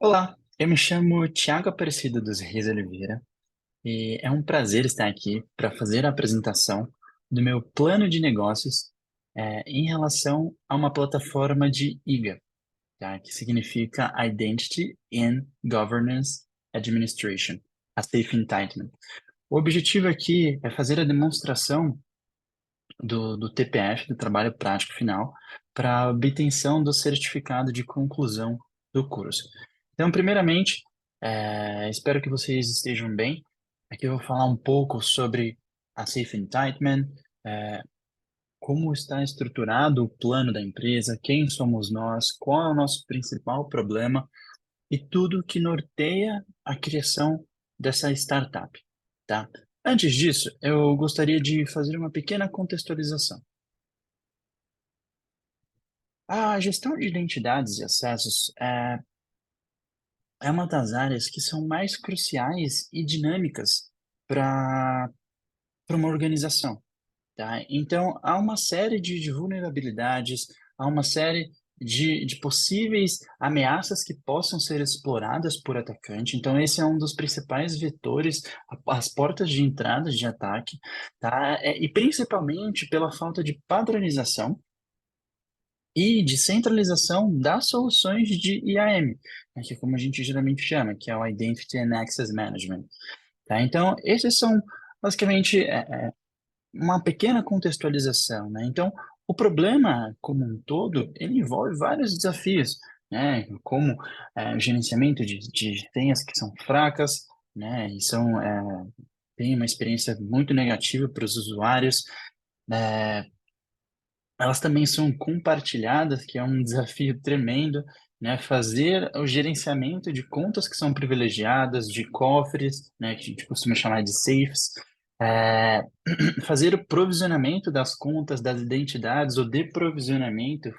Olá, eu me chamo Tiago Aparecido dos Reis Oliveira e é um prazer estar aqui para fazer a apresentação do meu plano de negócios em relação a uma plataforma de IGA, tá? Que significa Identity and Governance Administration, a Safe Entitlement. O objetivo aqui é fazer a demonstração do TPF, do Trabalho Prático Final, para a obtenção do certificado de conclusão do curso. Então, primeiramente, espero que vocês estejam bem. Aqui eu vou falar um pouco sobre a Safe Entitlement, é, como está estruturado o plano da empresa, quem somos nós, qual é o nosso principal problema e tudo que norteia a criação dessa startup, tá? Antes disso, eu gostaria de fazer uma pequena contextualização. A gestão de identidades e acessos é uma das áreas que são mais cruciais e dinâmicas para uma organização, tá? Então, há uma série de vulnerabilidades, há uma série de possíveis ameaças que possam ser exploradas por atacante. Então, esse é um dos principais vetores, as portas de entrada de ataque, tá? E principalmente pela falta de padronização e de centralização das soluções de IAM, né, que é como a gente geralmente chama, que é o Identity and Access Management. Tá? Então, esses são basicamente uma pequena contextualização, né? Então, o problema como um todo, ele envolve vários desafios, né? Como o gerenciamento de senhas que são fracas, né? E têm uma experiência muito negativa para os usuários, né? Elas também são compartilhadas, que é um desafio tremendo, né? Fazer o gerenciamento de contas que são privilegiadas, de cofres, né? Que a gente costuma chamar de safes, é, fazer o provisionamento das contas, das identidades, o deprovisionamento,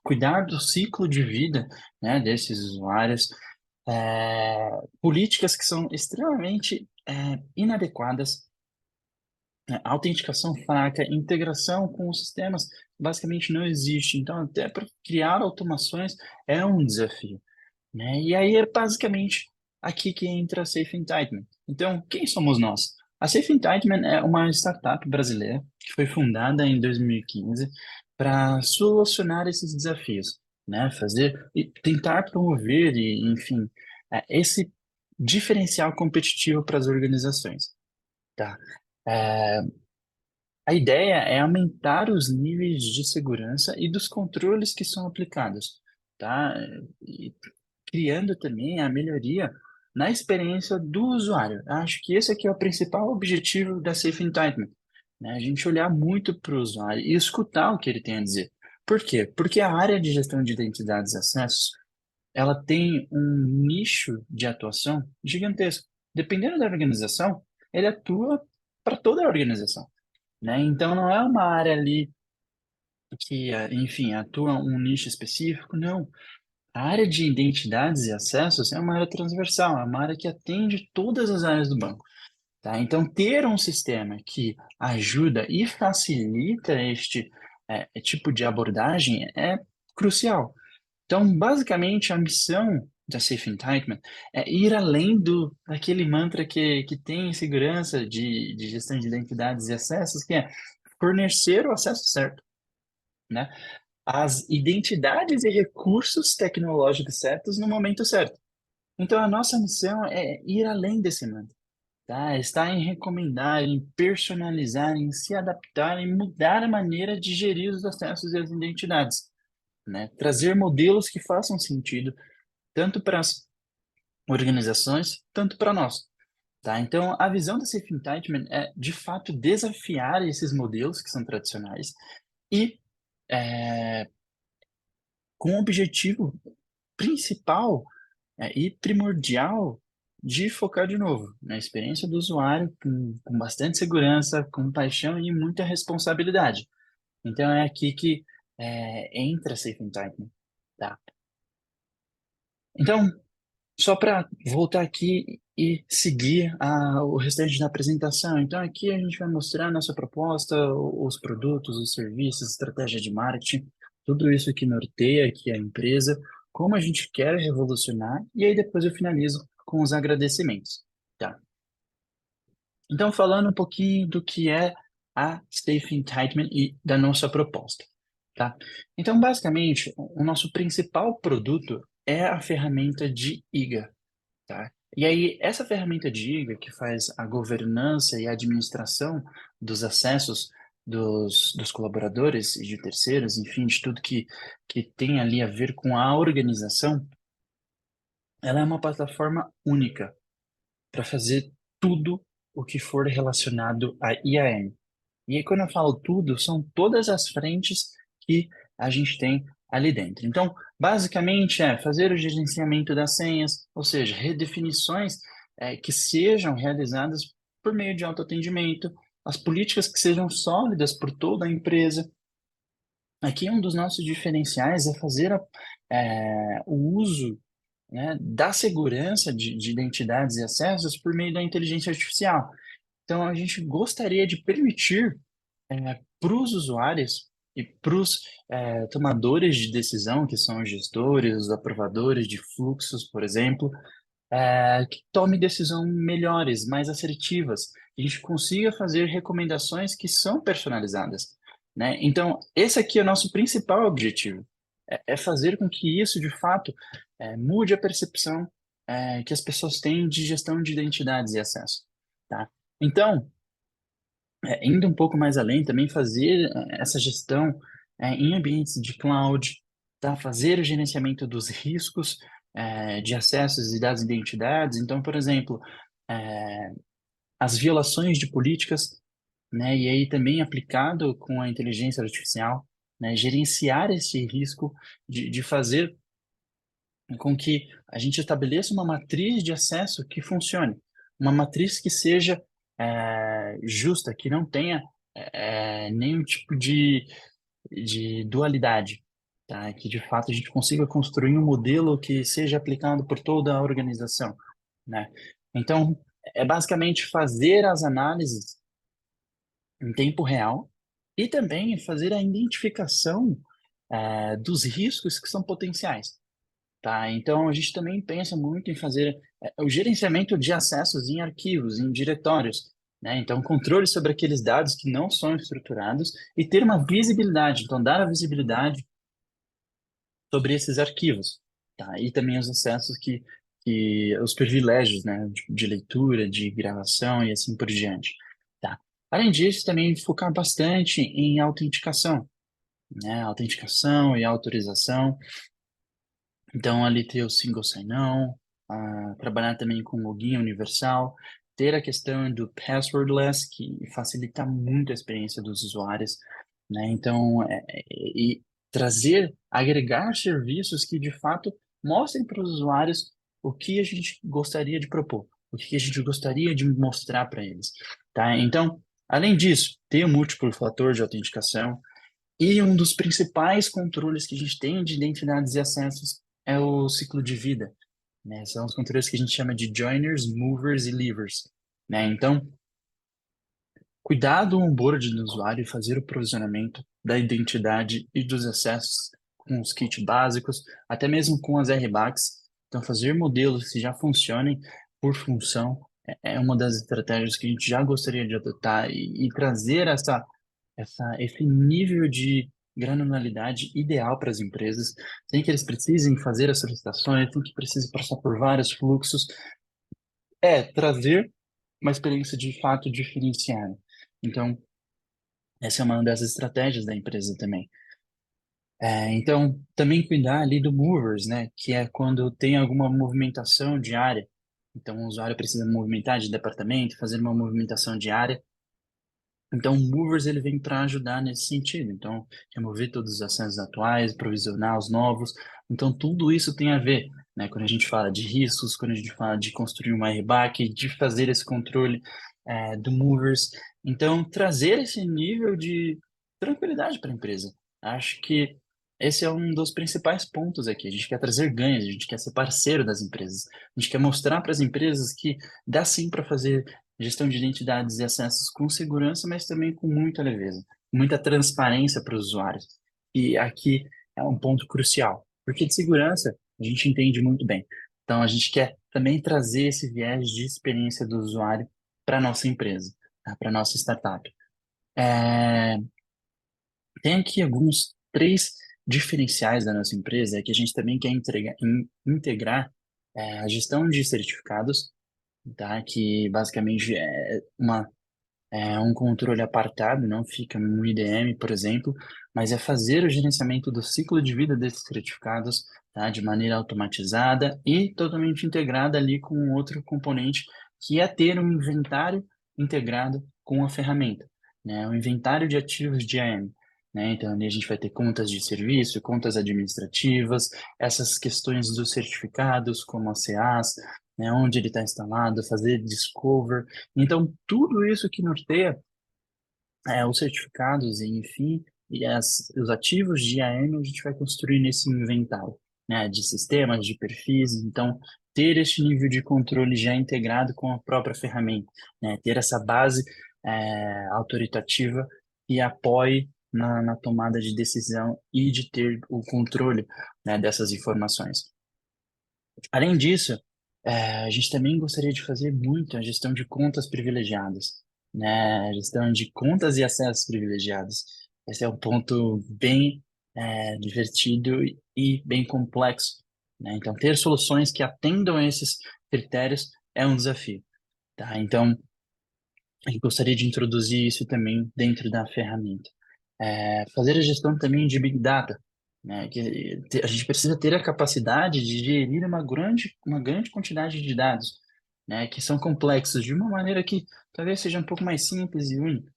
cuidar do ciclo de vida, né? Desses usuários, políticas que são extremamente inadequadas, né? Autenticação fraca, integração com os sistemas basicamente não existe. Então, até para criar automações é um desafio, né? E aí é basicamente aqui que entra a Safe Entitlement. Então, quem somos nós? A Safe Entitlement é uma startup brasileira que foi fundada em 2015 para solucionar esses desafios, né? Fazer e tentar promover e, enfim, esse diferencial competitivo para as organizações, tá? É, a ideia é aumentar os níveis de segurança e dos controles que são aplicados, tá? E criando também a melhoria na experiência do usuário. Acho que esse aqui é o principal objetivo da Safe Entitlement, né? A gente olhar muito para o usuário e escutar o que ele tem a dizer. Por quê? Porque a área de gestão de identidades e acessos, ela tem um nicho de atuação gigantesco. Dependendo da organização, ele atua para toda a organização, né? Então não é uma área ali que, enfim, atua um nicho específico, não. A área de identidades e acessos é uma área transversal, é uma área que atende todas as áreas do banco, tá? Então ter um sistema que ajuda e facilita este tipo de abordagem é crucial. Então, basicamente, a missão da Safe Entitlement é ir além daquele mantra que tem em segurança de gestão de identidades e acessos, que é fornecer o acesso certo, né? As identidades e recursos tecnológicos certos no momento certo. Então, a nossa missão é ir além desse mantra, tá? Está em recomendar, em personalizar, em se adaptar, em mudar a maneira de gerir os acessos e as identidades, né? Trazer modelos que façam sentido tanto para as organizações, tanto para nós. Tá? Então, a visão da Safe Entitlement é, de fato, desafiar esses modelos que são tradicionais e é, com o objetivo principal e primordial de focar de novo na experiência do usuário com bastante segurança, com paixão e muita responsabilidade. Então, é aqui que entra a Safe Entitlement. Tá? Então, só para voltar aqui e seguir o restante da apresentação. Então, aqui a gente vai mostrar a nossa proposta, os produtos, os serviços, estratégia de marketing, tudo isso que norteia aqui a empresa, como a gente quer revolucionar, e aí depois eu finalizo com os agradecimentos, tá? Então, falando um pouquinho do que é a Safe Entitlement e da nossa proposta, tá? Então, basicamente, o nosso principal produto é a ferramenta de IGA, tá? E aí, essa ferramenta de IGA, que faz a governança e a administração dos acessos dos colaboradores e de terceiros, enfim, de tudo que tem ali a ver com a organização, ela é uma plataforma única para fazer tudo o que for relacionado a IAM. E aí, quando eu falo tudo, são todas as frentes que a gente tem ali dentro. Então, basicamente, é fazer o gerenciamento das senhas, ou seja, redefinições que sejam realizadas por meio de autoatendimento, as políticas que sejam sólidas por toda a empresa. Aqui, um dos nossos diferenciais é fazer o uso, né, da segurança de identidades e acessos por meio da inteligência artificial. Então, a gente gostaria de permitir para os usuários e para os tomadores de decisão, que são os gestores, os aprovadores de fluxos, por exemplo, que tome decisões melhores, mais assertivas, e a gente consiga fazer recomendações que são personalizadas, né? Então, esse aqui é o nosso principal objetivo, é fazer com que isso, de fato, mude a percepção que as pessoas têm de gestão de identidades e acesso, tá? Então, indo um pouco mais além, também fazer essa gestão em ambientes de cloud, tá? Fazer o gerenciamento dos riscos de acessos e das identidades. Então, por exemplo, eh, as violações de políticas, né? E aí também aplicado com a inteligência artificial, né? Gerenciar esse risco de fazer com que a gente estabeleça uma matriz de acesso que funcione, uma matriz que seja justa, que não tenha nenhum tipo de dualidade, tá? Que de fato a gente consiga construir um modelo que seja aplicado por toda a organização, né? Então, é basicamente fazer as análises em tempo real e também fazer a identificação dos riscos que são potenciais. Tá, então a gente também pensa muito em fazer o gerenciamento de acessos em arquivos, em diretórios, né? Então, controle sobre aqueles dados que não são estruturados e ter uma visibilidade, então dar a visibilidade sobre esses arquivos, tá? E também os acessos que os privilégios, né, de leitura, de gravação e assim por diante, tá? Além disso, também focar bastante em autenticação, né? Autenticação e autorização. Então, ali ter o single sign-on, trabalhar também com login universal, ter a questão do passwordless, que facilita muito a experiência dos usuários, né? Então, e trazer, agregar serviços que, de fato, mostrem para os usuários o que a gente gostaria de propor, o que a gente gostaria de mostrar para eles, tá? Então, além disso, ter o múltiplo fator de autenticação, e um dos principais controles que a gente tem de identidades e acessos é o ciclo de vida, né? São os controles que a gente chama de joiners, movers e leavers, né? Então, cuidar do onboard do usuário e fazer o provisionamento da identidade e dos acessos com os kits básicos, até mesmo com as RBACs. Então, fazer modelos que já funcionem por função é uma das estratégias que a gente já gostaria de adotar e trazer esse nível de granularidade ideal para as empresas, sem que eles precisem fazer as solicitações, sem que precisem passar por vários fluxos, trazer uma experiência de fato diferenciada. Então, essa é uma das estratégias da empresa também. Então, também cuidar ali do movers, né, que é quando tem alguma movimentação diária. Então, o usuário precisa movimentar de departamento, fazer uma movimentação diária. Então, o Movers ele vem para ajudar nesse sentido. Então, remover todos os acessos atuais, provisionar os novos. Então, tudo isso tem a ver, né? Quando a gente fala de riscos, quando a gente fala de construir uma RBAC, de fazer esse controle do Movers. Então, trazer esse nível de tranquilidade para a empresa. Acho que esse é um dos principais pontos aqui. A gente quer trazer ganhos, a gente quer ser parceiro das empresas. A gente quer mostrar para as empresas que dá sim para fazer gestão de identidades e acessos com segurança, mas também com muita leveza, muita transparência para os usuários. E aqui é um ponto crucial, porque de segurança a gente entende muito bem. Então, a gente quer também trazer esse viés de experiência do usuário para a nossa empresa, tá? Para a nossa startup. É, tem aqui alguns três diferenciais da nossa empresa que a gente também quer integrar a gestão de certificados, tá? Que basicamente é um controle apartado, não fica no IDM, por exemplo, mas é fazer o gerenciamento do ciclo de vida desses certificados, tá? De maneira automatizada e totalmente integrada ali com outro componente, que é ter um inventário integrado com a ferramenta, né? Um inventário de ativos de AM. Né? Então, ali a gente vai ter contas de serviço, contas administrativas, essas questões dos certificados, como as CAs, né? Onde ele está instalado, fazer discover, então, tudo isso que norteia os certificados, e, enfim, e os ativos de IAM a gente vai construir nesse inventário, né, de sistemas, de perfis. Então, ter esse nível de controle já integrado com a própria ferramenta, né, ter essa base autoritativa que apoie na tomada de decisão e de ter o controle, né, dessas informações. Além disso, a gente também gostaria de fazer muito a gestão de contas privilegiadas, né? Gestão de contas e acessos privilegiados. Esse é um ponto bem divertido e bem complexo, né? Então, ter soluções que atendam a esses critérios é um desafio, tá? Então, eu gostaria de introduzir isso também dentro da ferramenta. Fazer a gestão também de Big Data, né? A gente precisa ter a capacidade de gerir uma grande quantidade de dados, né? Que são complexos de uma maneira que talvez seja um pouco mais simples e única.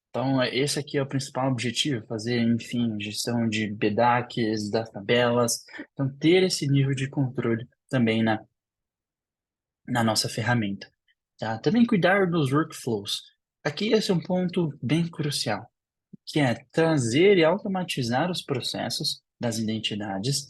Então, esse aqui é o principal objetivo, fazer, enfim, gestão de BDACs, das tabelas. Então, ter esse nível de controle também na nossa ferramenta. Tá? Também cuidar dos workflows. Aqui esse é um ponto bem crucial, que é trazer e automatizar os processos das identidades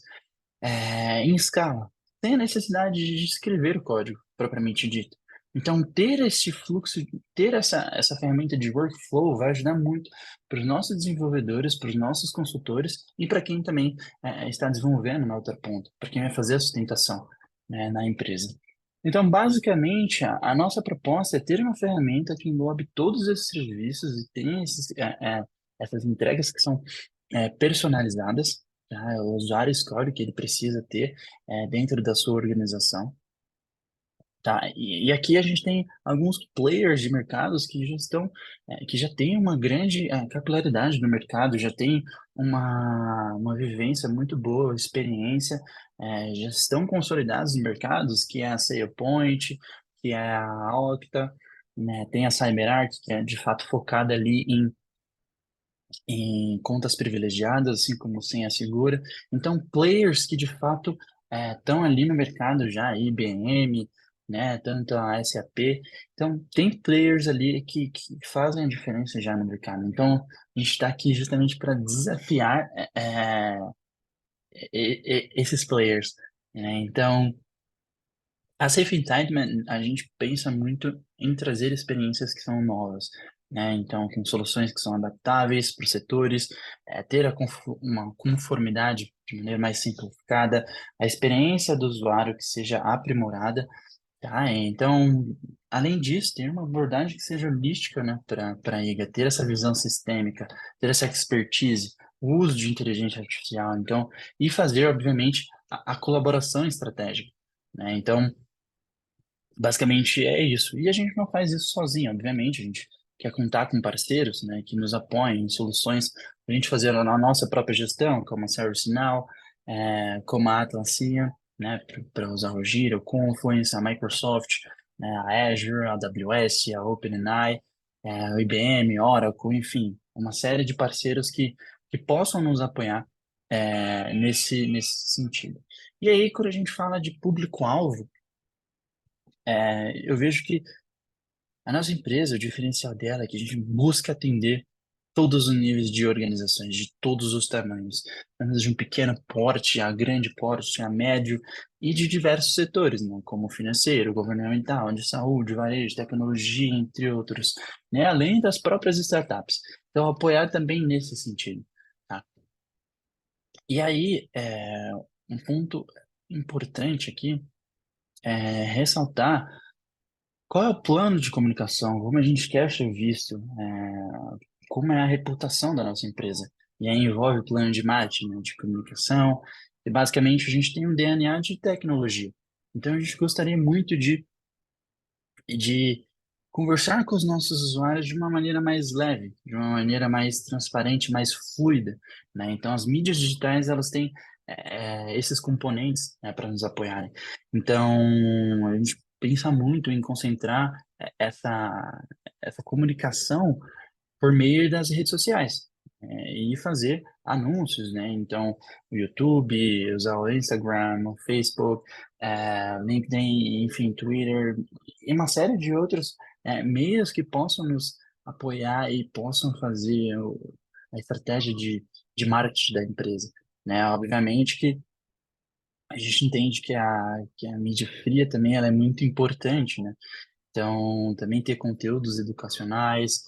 em escala, sem a necessidade de escrever o código propriamente dito. Então, ter esse fluxo, ter essa ferramenta de workflow vai ajudar muito para os nossos desenvolvedores, para os nossos consultores e para quem também está desenvolvendo na outra ponta, para quem vai fazer a sustentação, né, na empresa. Então, basicamente, a nossa proposta é ter uma ferramenta que englobe todos esses serviços e tenha essas entregas que são personalizadas, tá? O usuário escolhe o que ele precisa ter dentro da sua organização, tá? E aqui a gente tem alguns players de mercados que já que já têm uma grande capilaridade no mercado, já tem uma vivência muito boa, experiência, já estão consolidados em mercados, que é a SailPoint, que é a Okta, né? Tem a CyberArk, que é de fato focada ali em contas privilegiadas, assim como senha segura. Então, players que de fato estão ali no mercado já, IBM, né, tanto a SAP. Então, tem players ali que fazem a diferença já no mercado. Então, a gente está aqui justamente para desafiar esses players, né? Então, a Safe Entitlement, a gente pensa muito em trazer experiências que são novas, né? Então, com soluções que são adaptáveis para os setores, ter uma conformidade de maneira mais simplificada, a experiência do usuário que seja aprimorada, tá? Então, além disso, ter uma abordagem que seja holística, né, para a IGA, ter essa visão sistêmica, ter essa expertise, o uso de inteligência artificial, então, e fazer, obviamente, a colaboração estratégica, né? Então, basicamente é isso. E a gente não faz isso sozinho, obviamente. A gente quer contar com parceiros, né, que nos apoiem em soluções para a gente fazer a nossa própria gestão, como a ServiceNow, como a Atlassian, né, para usar o Gira, o Confluence, a Microsoft, né, a Azure, a AWS, a OpenAI, o IBM, Oracle, enfim, uma série de parceiros que possam nos apoiar nesse sentido. E aí, quando a gente fala de público-alvo, eu vejo que a nossa empresa, o diferencial dela é que a gente busca atender todos os níveis de organizações, de todos os tamanhos, de um pequeno porte a grande porte, a médio, e de diversos setores, né, como financeiro, governamental, de saúde, varejo, tecnologia, entre outros, né, além das próprias startups. Então, apoiar também nesse sentido, tá? E aí, um ponto. importante aqui é ressaltar qual é o plano de comunicação, como a gente quer ser visto, como é a reputação da nossa empresa. E aí envolve o plano de marketing, né, de comunicação, e basicamente a gente tem um DNA de tecnologia. Então a gente gostaria muito de conversar com os nossos usuários de uma maneira mais leve, de uma maneira mais transparente, mais fluida, né? Então, as mídias digitais, elas têm esses componentes, né, para nos apoiarem. Então, a gente pensa muito em concentrar essa comunicação por meio das redes sociais, e fazer anúncios, né? Então, o YouTube, usar o Instagram, o Facebook, LinkedIn, enfim, Twitter, e uma série de outros meios que possam nos apoiar e possam fazer a estratégia de marketing da empresa, né? Obviamente que a gente entende que a mídia fria também ela é muito importante, né? Então, também ter conteúdos educacionais,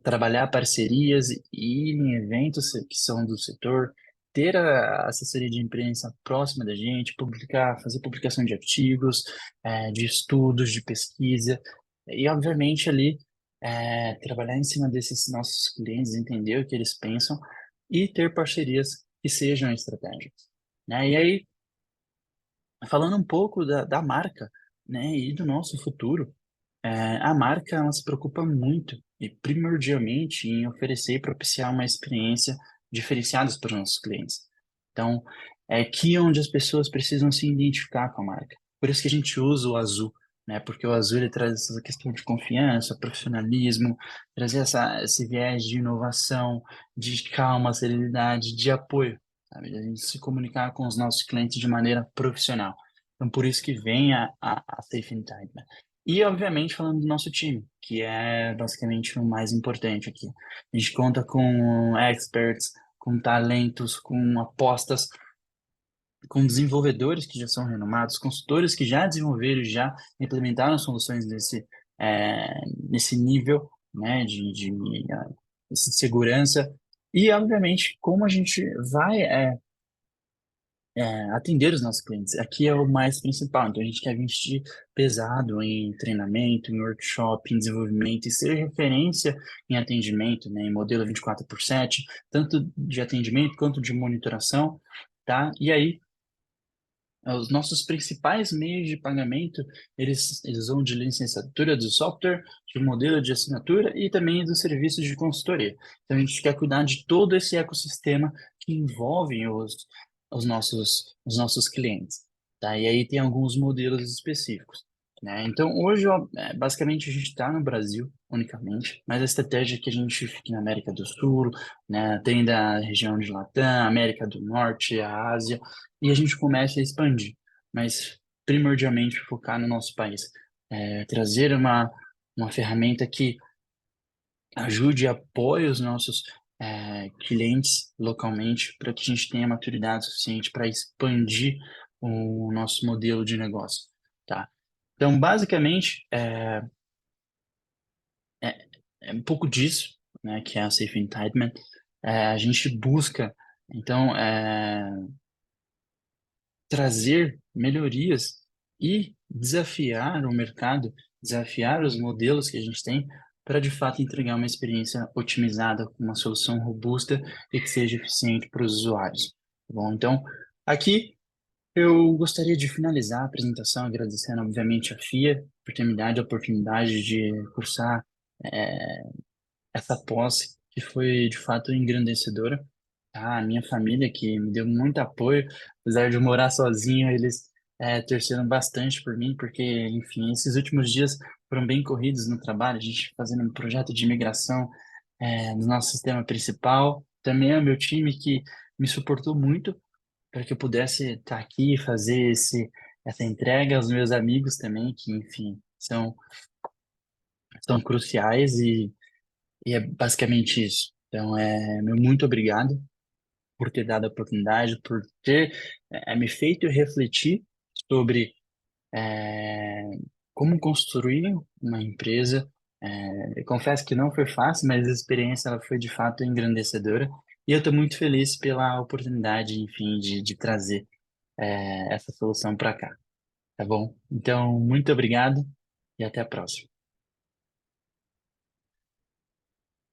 trabalhar parcerias e ir em eventos que são do setor, ter a assessoria de imprensa próxima da gente, publicar, fazer publicação de artigos, de estudos, de pesquisa, e, obviamente, ali trabalhar em cima desses nossos clientes, entender o que eles pensam e ter parcerias que sejam estratégicas, né? E aí, falando um pouco da marca, né, e do nosso futuro, a marca ela se preocupa muito e primordialmente em oferecer e propiciar uma experiência diferenciada para os nossos clientes. Então, é aqui onde as pessoas precisam se identificar com a marca. Por isso que a gente usa o azul, né? Porque o azul ele traz essa questão de confiança, profissionalismo, trazer esse viés de inovação, de calma, serenidade, de apoio, sabe? A gente se comunicar com os nossos clientes de maneira profissional. Então, por isso que vem a Safe in Time, né? E, obviamente, falando do nosso time, que é basicamente o mais importante aqui. A gente conta com experts, com talentos, com apostas, com desenvolvedores que já são renomados, consultores que já desenvolveram e já implementaram soluções nesse nível, né, de segurança. E, obviamente, como a gente vai atender os nossos clientes. Aqui é o mais principal. Então, a gente quer investir pesado em treinamento, em workshop, em desenvolvimento e ser referência em atendimento, né, em modelo 24/7, tanto de atendimento quanto de monitoração, tá? E aí, os nossos principais meios de pagamento, eles vão de licenciatura do software, de modelo de assinatura e também dos serviços de consultoria. Então, a gente quer cuidar de todo esse ecossistema que envolve os nossos clientes, tá? E aí tem alguns modelos específicos, né? Então, hoje, ó, basicamente, a gente está no Brasil unicamente, mas a estratégia é que a gente fique na América do Sul, né? Tem da região de Latam, América do Norte, a Ásia, e a gente começa a expandir, mas primordialmente focar no nosso país. Trazer uma ferramenta que ajude e apoie os nossos clientes localmente para que a gente tenha maturidade suficiente para expandir o nosso modelo de negócio, tá? Então, basicamente, é, é um pouco disso, né, que é a Safe Entitlement. A gente busca, então, trazer melhorias e desafiar o mercado, desafiar os modelos que a gente tem para de fato entregar uma experiência otimizada com uma solução robusta e que seja eficiente para os usuários. Tá bom? Então, aqui eu gostaria de finalizar a apresentação agradecendo, obviamente, a FIA por ter me dado a oportunidade de cursar eh, essa posse, que foi de fato engrandecedora. A minha família, que me deu muito apoio, apesar de eu morar sozinho, eles torceram bastante por mim, porque, enfim, esses últimos dias foram bem corridos no trabalho, a gente fazendo um projeto de migração no nosso sistema principal. Também é o meu time que me suportou muito para que eu pudesse estar aqui e fazer essa entrega aos meus amigos também, que, enfim, são cruciais e é basicamente isso. Então, meu muito obrigado por ter dado a oportunidade, por ter me feito refletir sobre é, como construir uma empresa. Eu confesso que não foi fácil, mas a experiência ela foi de fato engrandecedora. E eu estou muito feliz pela oportunidade, enfim, de trazer. essa solução para cá, tá bom? Então, muito obrigado e até a próxima.